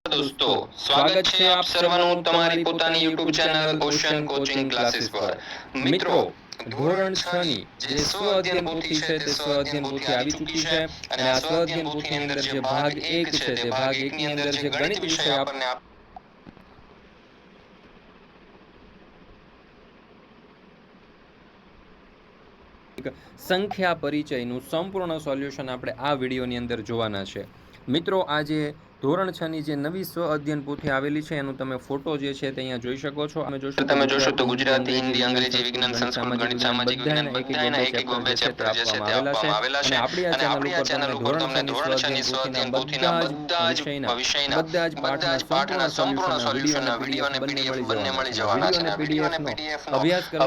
દોસ્તો, સ્વાગત છે આપ સર્વનું તમારી પોતાની YouTube channel ocean coaching classes પર। મિત્રો, ધોરણ 6 ની જે સ્વ અધ્યયન પોથી છે તે સ્વ અધ્યયન પોથી આવી ચૂકી છે અને આ સ્વ અધ્યયન પોથીની અંદર જે ભાગ 1 છે તે ભાગ 1 ની અંદર જે ગણિત વિષય આપણને સંખ્યા પરિચયનું સંપૂર્ણ સોલ્યુશન આપણે આ વિડીયોની અંદર જોવાના છે। મિત્રો, આજે ધોરણ 6 ની જે નવી સ્વ અધ્યયન પોથી આવેલી છે એનું તમે ફોટો જે છે તે અહીંયા જોઈ શકો છો। તમે જોશો તો ગુજરાતી, હિન્દી, અંગ્રેજી, વિજ્ઞાન, સંસ્કૃત, ગણિત, સામાજિક વિજ્ઞાન બધાના એક એક બે ચેપ્ટર જે છે તે આપવામાં આવેલા છે અને આપણી આ ચેનલ ઉપર તમને ધોરણ 6 ની સ્વ અધ્યયન પોથીના બધા જ વિષયના બધા જ પાઠના સંપૂર્ણ સોલ્યુશનના વિડીયો અને પીડીએફ બંને મળી જવાના છે। આ વિડીયો અને પીડીએફનો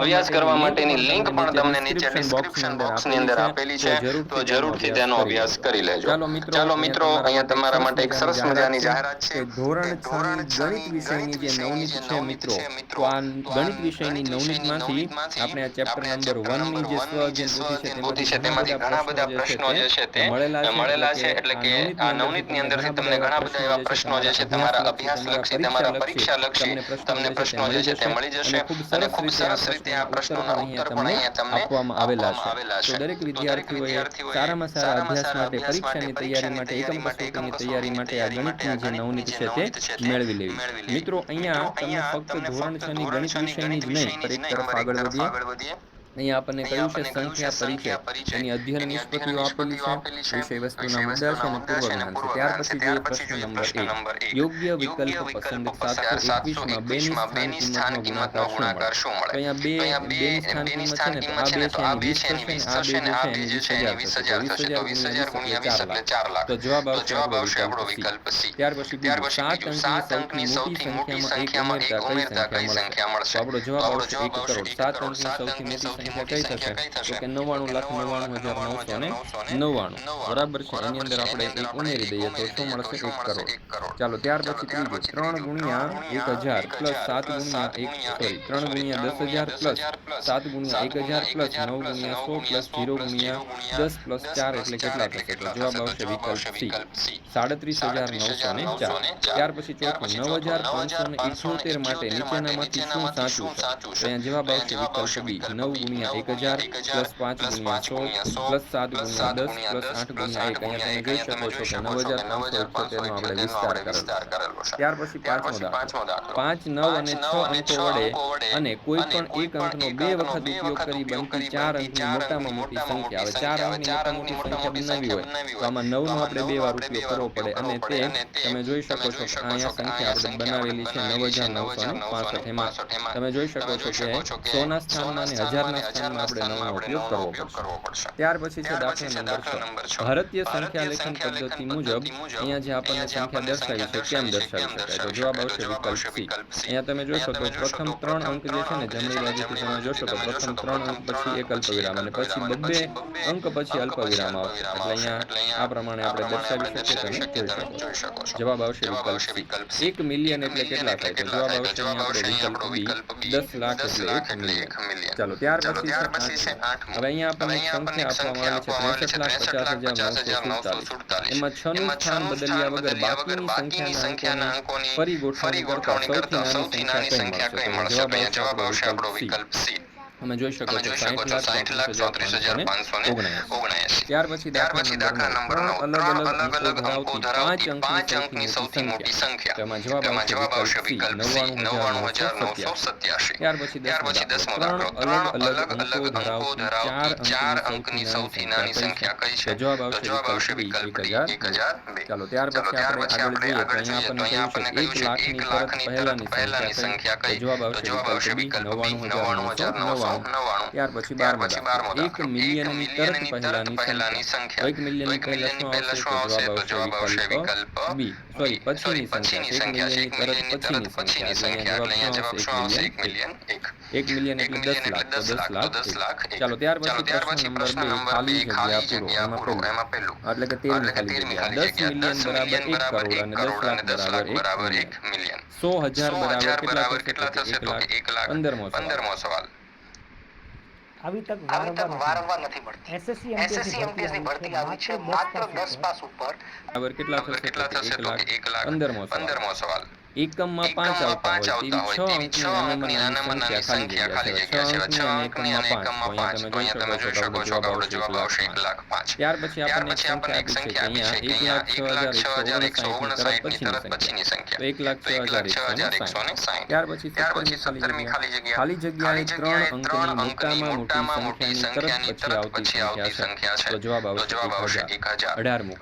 અભ્યાસ કરવા માટેની લિંક પણ તમને નીચે ડિસ્ક્રિપ્શન બોક્સની અંદર આપેલી છે, તો જરૂરથી તેનો અભ્યાસ કરી લેજો। ચાલો મિત્રો, અહીંયા તમારા માટે એક સરસ મજાની જાહેરાત છે કે ધોરણ 6 ની ગણિત વિષયની જે નવનીત છે મિત્રો, તો આ ગણિત વિષયની નવનીતમાંથી આપણે આ ચેપ્ટર નંબર 1 ની જે સ્વ અધ્યયન પોથી છે તેમાંથી ઘણા બધા પ્રશ્નો જે છે તે મળેલા છે। એટલે કે આ નવનીતની અંદરથી તમને ઘણા બધા એવા પ્રશ્નો જે છે તમારા અભ્યાસલક્ષી, તમારા પરીક્ષાલક્ષી તમને પ્રશ્નો જે છે તે મળી જશે અને ખૂબ સરસ રીતે આ પ્રશ્નોના ઉત્તર પણ અહીંયા તમને આપવામાં આવેલા છે। તો દરેક વિદ્યાર્થીઓએ સારામાં સારા અભ્યાસ માટે, પરીક્ષાની તૈયારી માટે, એકમ કસોટીની તૈયારી માટે આ ગણિતની જે નવનીત છે તે મેળવી લેવી। મિત્રો, અહીંયા તમને ફક્ત ધોરણ 6 ની ગણિત વિષયની જ નહીં, પર એક તરફ આગળ વધીએ। અહીંયા આપણને કહ્યું છે સંખ્યા પરિચય, એની અધ્યયન નિષ્પત્તિઓ આપેલી છે, વિષય વસ્તુના મુદ્દા છે અને પૂર્વ જ્ઞાન છે। ત્યાર પછી જોઈએ પ્રશ્ન નંબર 1, યોગ્ય વિકલ્પ પસંદ 721 માં 2 ની સ્થાન કિંમતનો ગુણાકાર શું મળે? તો અહીંયા 2 ની સ્થાન કિંમત છે ને, તો આ 2 છે એની 20 થશે અને આ 2 જે છે એની 20000 થશે। તો 20000 ગુણ્યા 20 એટલે 4 લાખ। તો જવાબ આવશે આપણો વિકલ્પ સી। ત્યાર પછી બીજું 7 અંકની સૌથી મોટી સંખ્યામાં 1 ઉમેરતા કઈ સંખ્યા મળશે? તો આપણો જવાબ આવશે 1 કરોડ। 7 અંકની સૌથી મોટી સંખ્યા કઈ થશે? તો કે 99,99,999 બરાબર છે। એની અંદર આપણે 1 ઉમેરી દઈએ તો શું મળશે? 1 કરોડ। ચાલો, ત્યાર પછી ત્રીજું 3 ગુણ્યા 1000 પ્લસ 7 ગુણ્યા 3 ગુણ્યા 10,000 પ્લસ 7 ગુણ્યા 1000 પ્લસ 9 ગુણ્યા 100 પ્લસ 0 ગુણ્યા 10 પ્લસ 4 એટલે કેટલા થશે? તો જવાબ આવશે વિકલ્પ સી, 37,904। ત્યાર પછી ચોથું 9,578 માટે નીચેનામાંથી શું સાચું છે? તો અહીંયા જવાબ આવશે વિકલ્પ બી, 9 ગુણ્યા 1000 પ્લસ 5 ગુણ્યા 100 પ્લસ 7 ગુણ્યા 10 પ્લસ 8 ગુણ્યા 1। અહીંયા તમે જોઈ શકો છો કે 9,578 નો આપણે વિસ્તાર કરેલો છે। ત્યાર પછી પાંચમો દાખલો, 5, 9 અને 6 અંકો વડે અને કોઈ પણ એક અંકનો 2 વખત ઉપયોગ કરી બનતી 4 અંકની મોટામાં મોટી સંખ્યા। હવે 4 અંકની મોટામાં મોટી સંખ્યા બનાવવી હોય તો આમાં 9 નો આપણે 2 વાર ઉપયોગ કરવો પડે અને તે તમે જોઈ શકો છો કે અહીંયા સંખ્યા આપણે બનાવેલી છે 9,965। એમાં તમે જોઈ શકો છો કે 100 ના સ્થાનમાં અને 1000 ના સ્થાનમાં આપણે 9 નો ઉપયોગ કરવો પડશે। ત્યાર પછી છે દાખલા નંબર 6, ભારતીય સંખ્યા લેખન પદ્ધતિ મુજબ અહીંયા જે આપણને સંખ્યા દર્શાવી છે કેમ દર્શાવી શકાય? તો જવાબ આવશે વિકલ્પ સી। અહીંયા તમે જોશો તો પ્રથમ 3 અંક જે છે ને, જમણી બાજુથી તમે જોશો તો પ્રથમ 3 અંક પછી એક અલ્પવિરામ અને પછી 2 અંક પછી અલ્પવિરામ આવશે। એટલે અહીંયા આ પ્રમાણે આપણે દર્શાવી શકીએ, તમે જોઈ શકો છો। જવાબ આવશે વિકલ્પ સી। 1 મિલિયન એટલે કેટલા થાય? તો જવાબ આવશે અહીંયા આપણો વિકલ્પ બી, 10 લાખ એટલે 1 મિલિયન। ચાલો, ત્યાર પછી છે 8. હવે અહીંયા આપણને એક સંખ્યા આપવામાં આવેલી છે 63,947। એમાં 6 નું સ્થાન બદલ્યા વગર બાકીની સંખ્યાના અંકોની ફરી ગોઠવણી કરતા સૌથી નાની સંખ્યા કઈ મળશે? તો અહીંયા જવાબ આવશે આપણો વિકલ્પ સી। તમે જોઈ શકો છો 60,34,579। ત્યાર પછી દાખલા નંબર 9, અલગ અલગ અંકો ધરાવતી 5 અંકની સૌથી મોટી સંખ્યા। તેમાં જવાબ આવશે વિકલ્પ સી, 99,987। ત્યાર પછી 10મો દાખલો, 3 અલગ અલગ અંકો ધરાવતી 4 અંકની સૌથી નાની સંખ્યા કઈ છે? તો જવાબ આવશે વિકલ્પ ડી, 1002। ચાલો, ત્યાર પછી આપણે આગળ જોઈએ તો અહીંયા આપણને કહ્યું છે 1 લાખની પહેલાની સંખ્યા કઈ? તો જવાબ આવશે વિકલ્પ બી, 99,999। ત્યાર પછી 12મો દાખલો, 1 મિલિયનની તરત પહેલાની સંખ્યા। 1 મિલિયનની પહેલા શું આવશે? તો જવાબ આવશે વિકલ્પ બી, સોરી પછીની સંખ્યા। 1 મિલિયનની તરત પછીની સંખ્યા એટલે અહીંયા જવાબ શું આવશે? 1 મિલિયન 1 મિલિયન એટલે 10 લાખ, તો 10 લાખ 1। ચાલો, ત્યાર પછી પ્રશ્ન નંબર 2, ખાલી જગ્યા પૂરો। એમાં પહેલું એટલે કે 13મી ખાલી જગ્યા, 10 મિલિયન બરાબર 1 કરોડ અને 10 લાખ બરાબર 1 મિલિયન। 100,000 બરાબર કેટલા થશે? તો 1 લાખ। 15મો સવાલ, આવી તક આવી તક વારંવાર વારંવાર નથી મળતી. એસએસસી એસએસસી એમટીએસ ની ની ભરતી આવી છે માત્ર માત્ર 10 10 પાસ ઉપર. બરાબર કેટલા થશે તો કે 1,15,000. 15મો સવાલ. એકમમાં 5 એકમમાં આવતા 5 હોય આવતા તેવી હોય 6 તેવી 6 અંકની નાનામાં અંકની નાની સંખ્યા ખાલી જગ્યા છે. 6 અંકની અને એકમમાં 5 તો અહીંયા તમે જોઈ શકો છો કે આપણો જવાબ આવશે 1,05,000. ત્યાર પછી આપણને એક સંખ્યા આપી છે કે અહીંયા 1,06,159 ની તરત પછીની સંખ્યા તો 1,06,160. ત્યાર પછી 17મી ખાલી જગ્યા. ખાલી જગ્યા એ 3 અંકની મોટામાં મોટી સંખ્યાની તરત પછી આવતી સંખ્યા છે. તો જવાબ આવશે 1,000. 18મું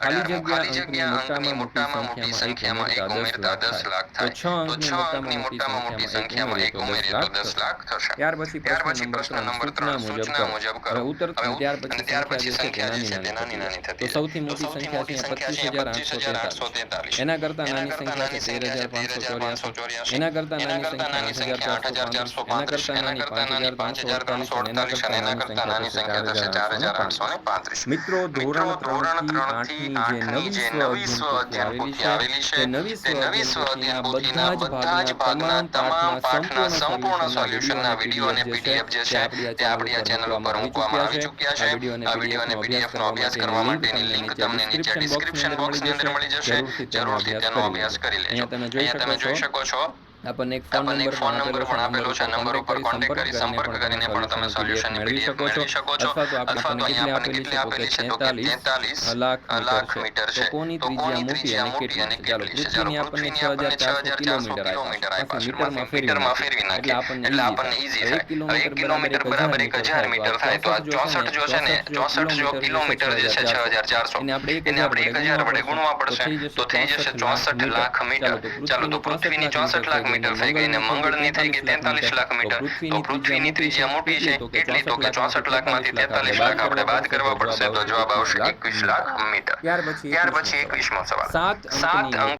ખાલી જગ્યા અંકની મોટામાં મોટી સંખ્યામાં એક ઉમેરતા 10 લાખ થાય. તો 6 અંકની મોટામાં મોટી સંખ્યામાં એક ઉમેરીએ તો 10 લાખ થશે. ત્યાર પછી પ્રશ્ન નંબર 3 સૂચના મુજબ કરો. હવે ઉત્તર અને ત્યાર પછી સંખ્યા જે છે તે નાની નાની થતી જાય. તો સૌથી મોટી સંખ્યા છે અહીંયા 25,843. એના કરતા નાની સંખ્યા છે 13,584. એના કરતા નાની સંખ્યા 8,435. એના કરતા નાની 5,348. એના કરતા નાની સંખ્યા થશે 4,835. મિત્રો ધોરણ 3 થી 8ની જે નવી સ્વ અધ્યયન પોથી આવેલી છે તે નવી સ્વ અધ્યયન પોથીના બધા જ ભાગના તમામ પાઠના સંપૂર્ણ સોલ્યુશનના વિડીયો અને પીડીએફ જે છે તે આપણી આ ચેનલ ઉપર મૂકવામાં આવી ચૂક્યા છે. આ વિડીયો અને પીડીએફનો અભ્યાસ કરવા માટેની લિંક તમને નીચે ડિસ્ક્રિપ્શન બોક્સની અંદર મળી જશે. જરૂરથી તેનો અભ્યાસ કરી લેજો. અહીંયા તમે જોઈ શકો છો આપણને એક ફોન નંબર પણ આપેલો છે. નંબર ઉપર કોન્ટેક્ટ કરી સંપર્ક કરીને પણ તમે સોલ્યુશનની પીડીએફ મેળવી શકો છો. અથવા તો અહીંયા આપણને કેટલી આપેલી છે તો કે 43 લાખ મીટર છે. તો કોની ત્રિજ્યા મોટી અને કેટલી છે? ચાલો પૃથ્વીની આપણને 6,400 કિલોમીટર આપ્યા છે. મીટરમાં ફેરવી નાખીએ એટલે આપણને ઈઝી થાય. હવે 1 કિલોમીટર બરાબર 1,000 મીટર થાય. તો આ 64 જો છે ને 64 જો કિલોમીટર જે છે 6,400 એને આપણે 1,000 વડે ગુણવા પડશે. તો થઈ જશે 64 લાખ મીટર. ચાલો તો પૃથ્વીની 64 લાખ મીટર થઈ ગઈ ને મંગળની થઈ ગઈ 43 લાખ મીટર. તો પૃથ્વીની ત્રિજ્યા મોટી છે કેટલી? તો કે 64 લાખમાંથી 43 લાખ આપણે બાદ કરવા પડશે. તો જવાબ આવશે 21 લાખ મીટર. ત્યાર પછી 21મો સવાલ. 7 અંક